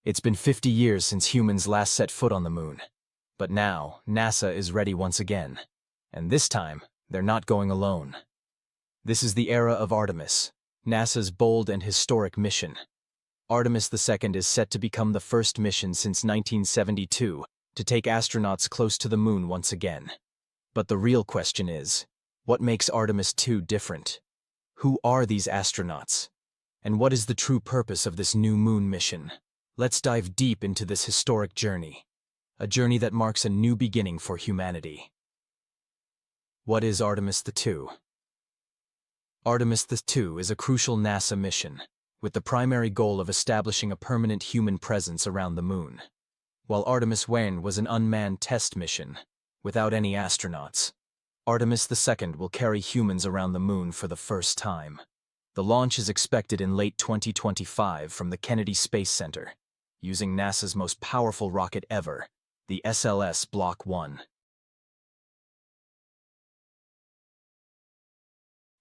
It's been 50 years since humans last set foot on the moon. But now, NASA is ready once again. And this time, they're not going alone. This is the era of Artemis, NASA's bold and historic mission. Artemis II is set to become the first mission since 1972 to take astronauts close to the moon once again. But the real question is, what makes Artemis II different? Who are these astronauts? And what is the true purpose of this new moon mission? Let's dive deep into this historic journey. A journey that marks a new beginning for humanity. What is Artemis II? Artemis II is a crucial NASA mission, with the primary goal of establishing a permanent human presence around the moon. While Artemis I was an unmanned test mission, without any astronauts, Artemis II will carry humans around the moon for the first time. The launch is expected in late 2025 from the Kennedy Space Center, using NASA's most powerful rocket ever, the SLS Block 1.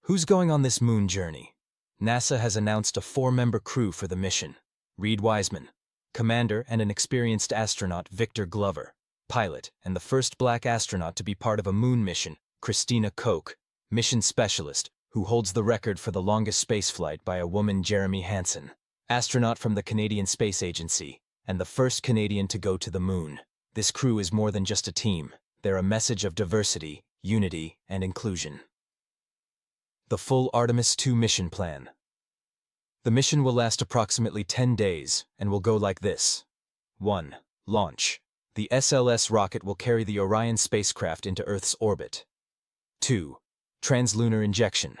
Who's going on this moon journey? NASA has announced a 4-member crew for the mission. Reed Wiseman, commander, and an experienced astronaut, Victor Glover, pilot, and the first black astronaut to be part of a moon mission, Christina Koch, mission specialist, who holds the record for the longest spaceflight by a woman, Jeremy Hansen, astronaut from the Canadian Space Agency, and the first Canadian to go to the moon. This crew is more than just a team. They're a message of diversity, unity, and inclusion. The full Artemis II mission plan. The mission will last approximately 10 days and will go like this. 1. Launch. The SLS rocket will carry the Orion spacecraft into Earth's orbit. 2. Translunar injection.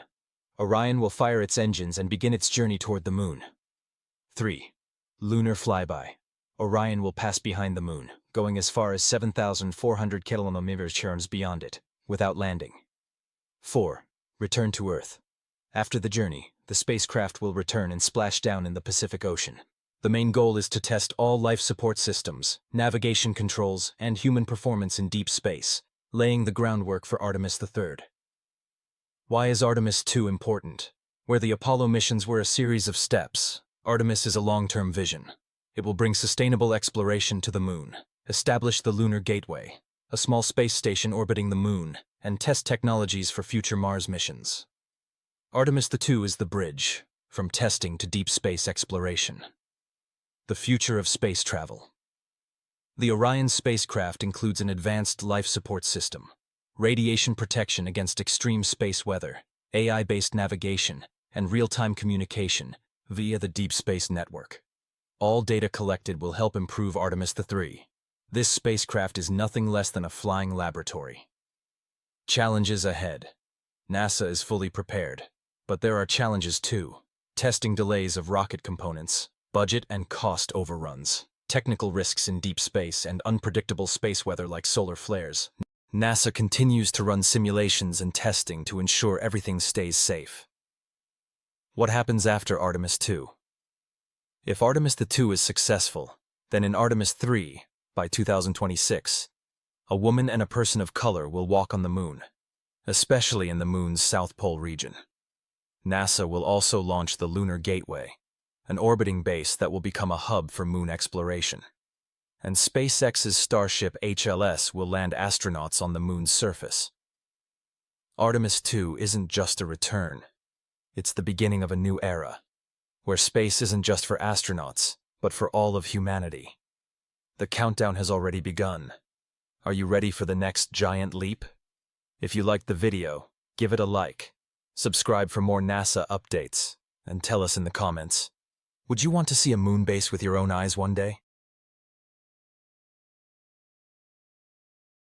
Orion will fire its engines and begin its journey toward the moon. 3. Lunar flyby. Orion will pass behind the moon, going as far as 7,400 kilometers beyond it, without landing. 4. Return to Earth. After the journey, the spacecraft will return and splash down in the Pacific Ocean. The main goal is to test all life support systems, navigation controls, and human performance in deep space, laying the groundwork for Artemis III. Why is Artemis II important? Where the Apollo missions were a series of steps, Artemis is a long-term vision. It will bring sustainable exploration to the moon, establish the Lunar Gateway, a small space station orbiting the moon, and test technologies for future Mars missions. Artemis II is the bridge, from testing to deep space exploration. The future of space travel. The Orion spacecraft includes an advanced life support system, radiation protection against extreme space weather, AI-based navigation, and real-time communication via the Deep Space Network. All data collected will help improve Artemis III. This spacecraft is nothing less than a flying laboratory. Challenges ahead. NASA is fully prepared, but there are challenges too. Testing delays of rocket components, budget and cost overruns, technical risks in deep space, and unpredictable space weather like solar flares. NASA continues to run simulations and testing to ensure everything stays safe. What happens after Artemis II? If Artemis II is successful, then in Artemis III, by 2026, a woman and a person of color will walk on the moon, especially in the moon's South Pole region. NASA will also launch the Lunar Gateway, an orbiting base that will become a hub for moon exploration. And SpaceX's Starship HLS will land astronauts on the moon's surface. Artemis II isn't just a return. It's the beginning of a new era, where space isn't just for astronauts, but for all of humanity. The countdown has already begun. Are you ready for the next giant leap? If you liked the video, give it a like, subscribe for more NASA updates, and tell us in the comments. Would you want to see a moon base with your own eyes one day?